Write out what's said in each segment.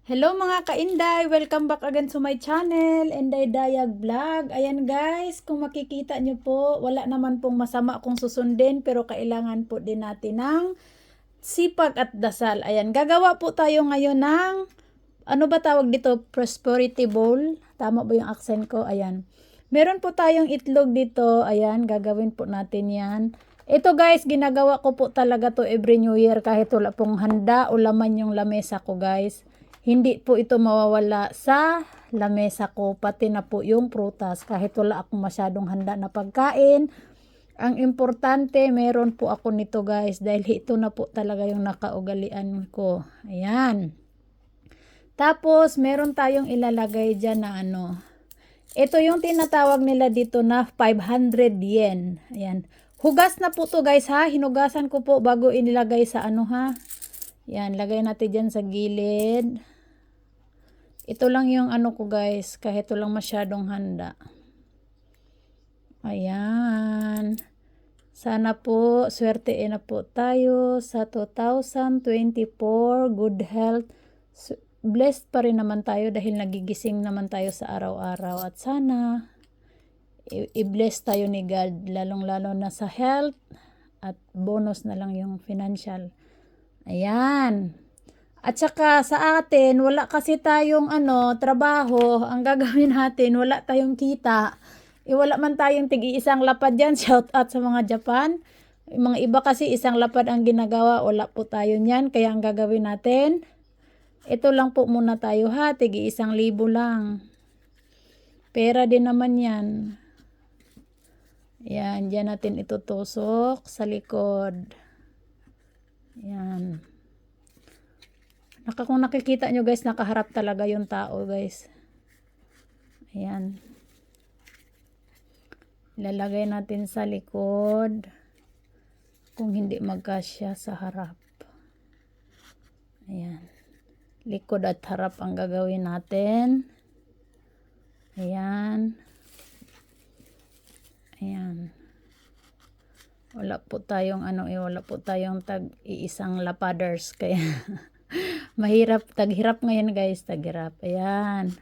Hello mga kainday! Welcome back again to my channel, Inday Dayag Vlog. Ayan guys, kung makikita nyo po, wala naman pong masama kung susundin, pero kailangan po din natin ng sipag at dasal. Ayan, gagawa po tayo ngayon ng, ano ba tawag dito? Prosperity bowl. Tama ba yung accent ko? Ayan. Meron po tayong itlog dito. Ayan, gagawin po natin yan. Ito guys, ginagawa ko po talaga to every New Year kahit wala pong handa o laman yung lamesa ko guys. Hindi po ito mawawala sa lamesa ko, pati na po yung prutas kahit wala akong masyadong handa na pagkain. Ang importante, meron po ako nito guys dahil ito na po talaga yung nakaugalian ko. Ayan. Tapos, meron tayong ilalagay dyan na ano. Ito yung tinatawag nila dito na 500 yen. Ayan. Hugas na po to guys ha. Hinugasan ko po bago inilagay sa ano ha. Yan, lagay natin dyan sa gilid. Ito lang yung ano ko guys, kahit walang masyadong handa. Ayan. Sana po, swertein na po tayo sa 2024. Good health. Blessed pa rin naman tayo dahil nagigising naman tayo sa araw-araw. At sana, i-bless tayo ni God, lalong-lalo na sa health. At bonus na lang yung financial. Ayan. At saka sa atin, wala kasi tayong trabaho. Ang gagawin natin, wala tayong kita. Wala man tayong tig-iisang lapad dyan. Shout out sa mga Japan. Mga iba kasi isang lapad ang ginagawa. Wala po tayo niyan. Kaya ang gagawin natin, ito lang po muna tayo ha. Tig-1,000 lang. Pera din naman yan. Yan, dyan natin itutusok sa likod. Yan. Kung nakikita nyo guys, nakaharap talaga yung tao guys. Ayan. Ilalagay natin sa likod. Kung hindi magkasya sa harap. Ayan. Likod at harap ang gagawin natin. Ayan. Ayan. Wala po tayong wala po tayong tag-iisang lapaders kaya mahirap, taghirap ngayon guys, taghirap. Ayan.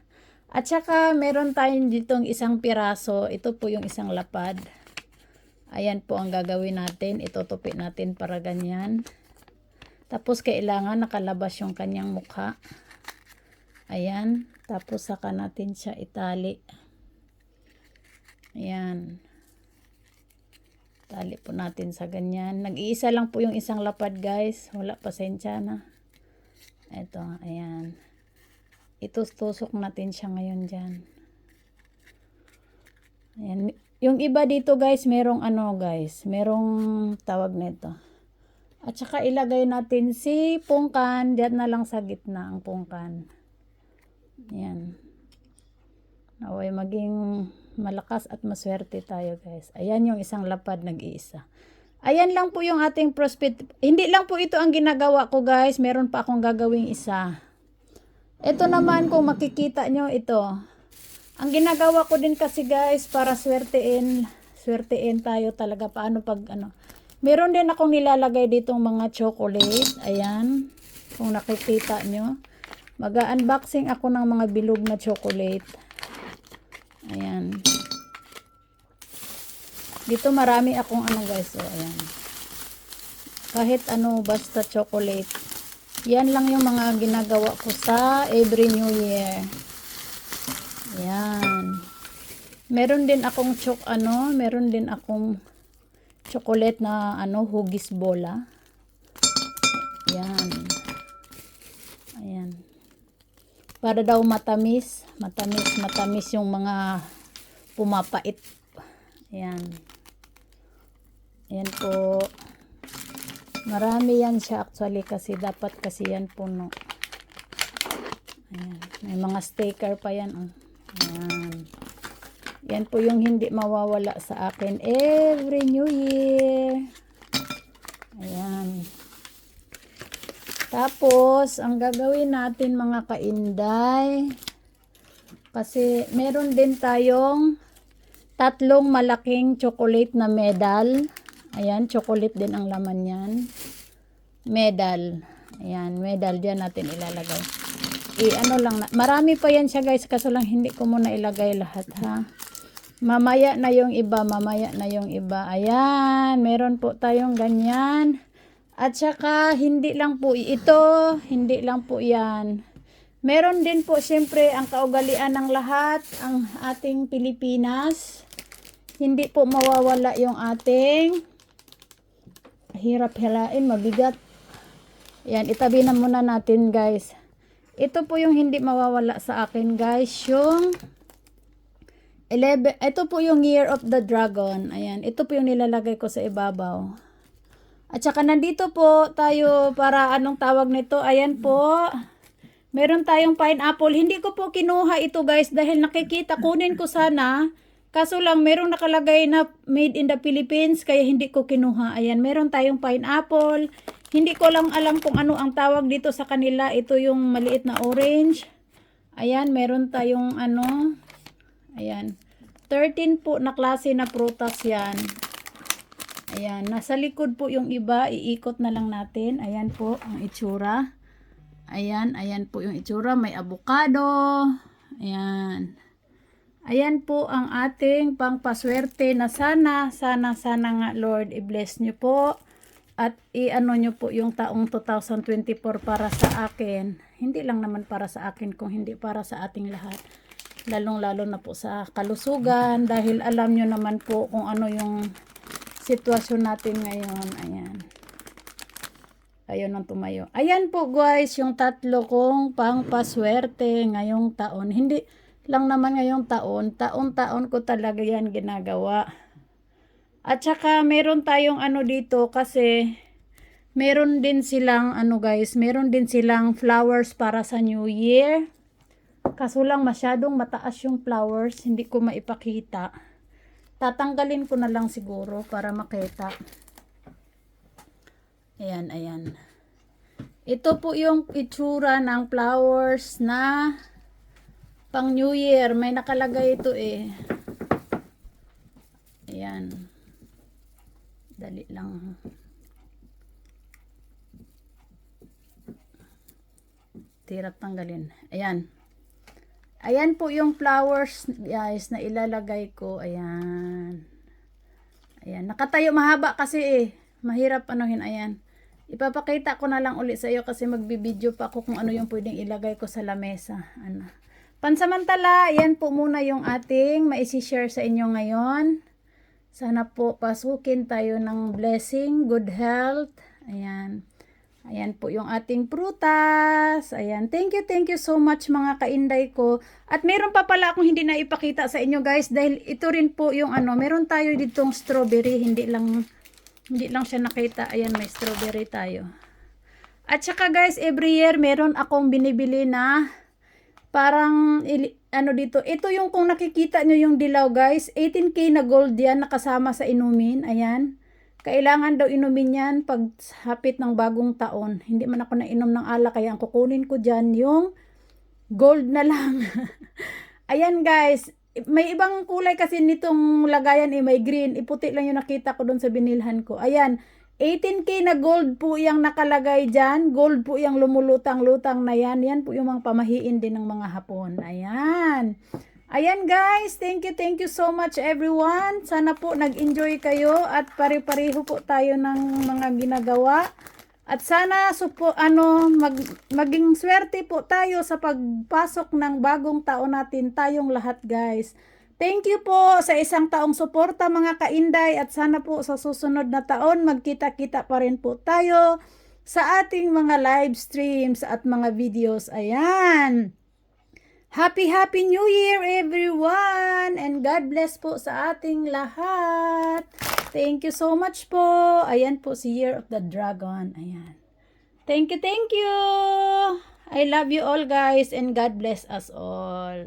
At saka meron tayong ditong isang piraso. Ito po yung isang lapad. Ayan po ang gagawin natin. Itutupi natin para ganyan. Tapos kailangan nakalabas yung kanyang mukha. Ayan. Tapos saka natin siya itali. Ayan. Tali po natin sa ganyan. Nag-iisa lang po yung isang lapad guys. Wala, pasensya na. Ito, ayan. Itustusok natin siya ngayon dyan. Ayan. Yung iba dito guys, merong merong tawag nito. At saka ilagay natin si pungkan. Diyan na lang sa gitna ang pungkan. Ayan. Naway maging malakas at maswerte tayo guys. Ayan yung isang lapad, nag-iisa. Ayan lang po yung ating prospect. Hindi lang po ito ang ginagawa ko guys. Meron pa akong gagawing isa. Ito naman kung makikita nyo ito. Ang ginagawa ko din kasi guys para swertein tayo talaga. Paano pag Meron din akong nilalagay ditong mga chocolate. Ayan. Kung nakikita nyo. Mag-unboxing ako ng mga bilog na chocolate. Ayan. Dito marami akong guys. So, ayan. Kahit basta chocolate. Yan lang yung mga ginagawa ko sa every New Year. Ayan. Meron din akong meron din akong chocolate na hugis bola. Ayan. Ayan. Para daw matamis yung mga pumapait. Ayan. Ayan po. Marami yan siya actually kasi dapat kasi yan puno. Ayan. May mga sticker pa yan. Oh. Ayan. Yan po yung hindi mawawala sa akin every New Year. Ayan. Tapos, ang gagawin natin mga kainday, kasi meron din tayong 3 malaking chocolate na medal. Ayan, chocolate din ang laman yan. Medal. Ayan, medal dyan natin ilalagay. ano lang na. Marami pa yan siya guys, kaso lang hindi ko muna ilagay lahat ha. Mamaya na yung iba, mamaya na yung iba. Ayan, meron po tayong ganyan. At saka hindi lang po ito, hindi lang po yan. Meron din po siyempre ang kaugalian ng lahat, ang ating Pilipinas. Hindi po mawawala yung ating hirap helain, mabigat. Yan, itabi na muna natin guys. Ito po yung hindi mawawala sa akin guys, yung 11, ito po yung Year of the Dragon. Ayan, ito po yung nilalagay ko sa ibabaw. At saka nandito po tayo para anong tawag nito, ayan po. Meron tayong pineapple. Hindi ko po kinuha ito guys dahil nakikita, kunin ko sana. Kaso lang merong nakalagay na made in the Philippines kaya hindi ko kinuha. Ayan, meron tayong pineapple. Hindi ko lang alam kung ano ang tawag dito sa kanila. Ito yung maliit na orange. Ayan, meron tayong ano. Ayan. 13 po na klase na prutas yan. Ayan, nasa likod po yung iba. Iikot na lang natin. Ayan po ang itsura. Ayan, ayan po yung itsura. May avocado. Ayan. Ayan po ang ating pangpaswerte na sana nga Lord, i-bless nyo po. At i-ano nyo po yung taong 2024 para sa akin. Hindi lang naman para sa akin, kung hindi para sa ating lahat. Lalong-lalo na po sa kalusugan. Dahil alam nyo naman po kung ano yung sitwasyon natin ngayon. Ayan. Ayun ang tumayo. Ayan po guys, yung tatlo kong pangpaswerte ngayong taon. Hindi lang naman ngayong taon. Taon-taon ko talaga yan ginagawa. At saka meron tayong ano dito kasi meron din silang ano guys, meron din silang flowers para sa New Year. Kaso lang masyadong mataas yung flowers, hindi ko maipakita. Tatanggalin ko na lang siguro para makita. Ayan, ayan. Ito po yung itsura ng flowers na pang New Year. May nakalagay ito eh. Ayan. Dali lang. Tirap tanggalin. Ayan. Ayan po yung flowers guys na ilalagay ko. Ayan. Ayan. Nakatayo mahaba kasi eh. Mahirap anuhin. Ayan. Ipapakita ko na lang ulit sa iyo kasi magbibideo pa ako kung ano yung pwedeng ilagay ko sa lamesa. Ano. Pansamantala, ayan po muna yung ating maisi-share sa inyo ngayon. Sana po pasukin tayo ng blessing, good health. Ayan. Ayan po yung ating prutas. Ayan. Thank you so much mga kainday ko. At meron pa pala akong hindi na ipakita sa inyo guys dahil ito rin po yung ano, meron tayo ditong strawberry, hindi lang siya nakita. Ayan, may strawberry tayo. At saka guys, every year meron akong binibili na parang ano dito, ito yung kung nakikita nyo yung dilaw guys, 18K na gold yan nakasama sa inumin. Ayan, kailangan daw inumin yan pag hapit ng bagong taon. Hindi man ako nainom ng alak kaya ang kukunin ko dyan yung gold na lang. Ayan guys, may ibang kulay kasi nitong lagayan eh, may green, iputi lang yung nakita ko doon sa binilhan ko. Ayan, 18K na gold po yung nakalagay dyan. Gold po yung lumulutang-lutang na yan. Yan po yung mga pamahiin din ng mga Hapon. Ayan. Ayan guys. Thank you so much everyone. Sana po nag-enjoy kayo at pare-pareho po tayo ng mga ginagawa. At sana maging swerte po tayo sa pagpasok ng bagong taon natin tayong lahat guys. Thank you po sa isang taong suporta mga kainday at sana po sa susunod na taon magkita-kita pa rin po tayo sa ating mga live streams at mga videos. Ayan. Happy New Year everyone and God bless po sa ating lahat. Thank you so much po. Ayan po si Year of the Dragon. Ayan. Thank you. I love you all guys and God bless us all.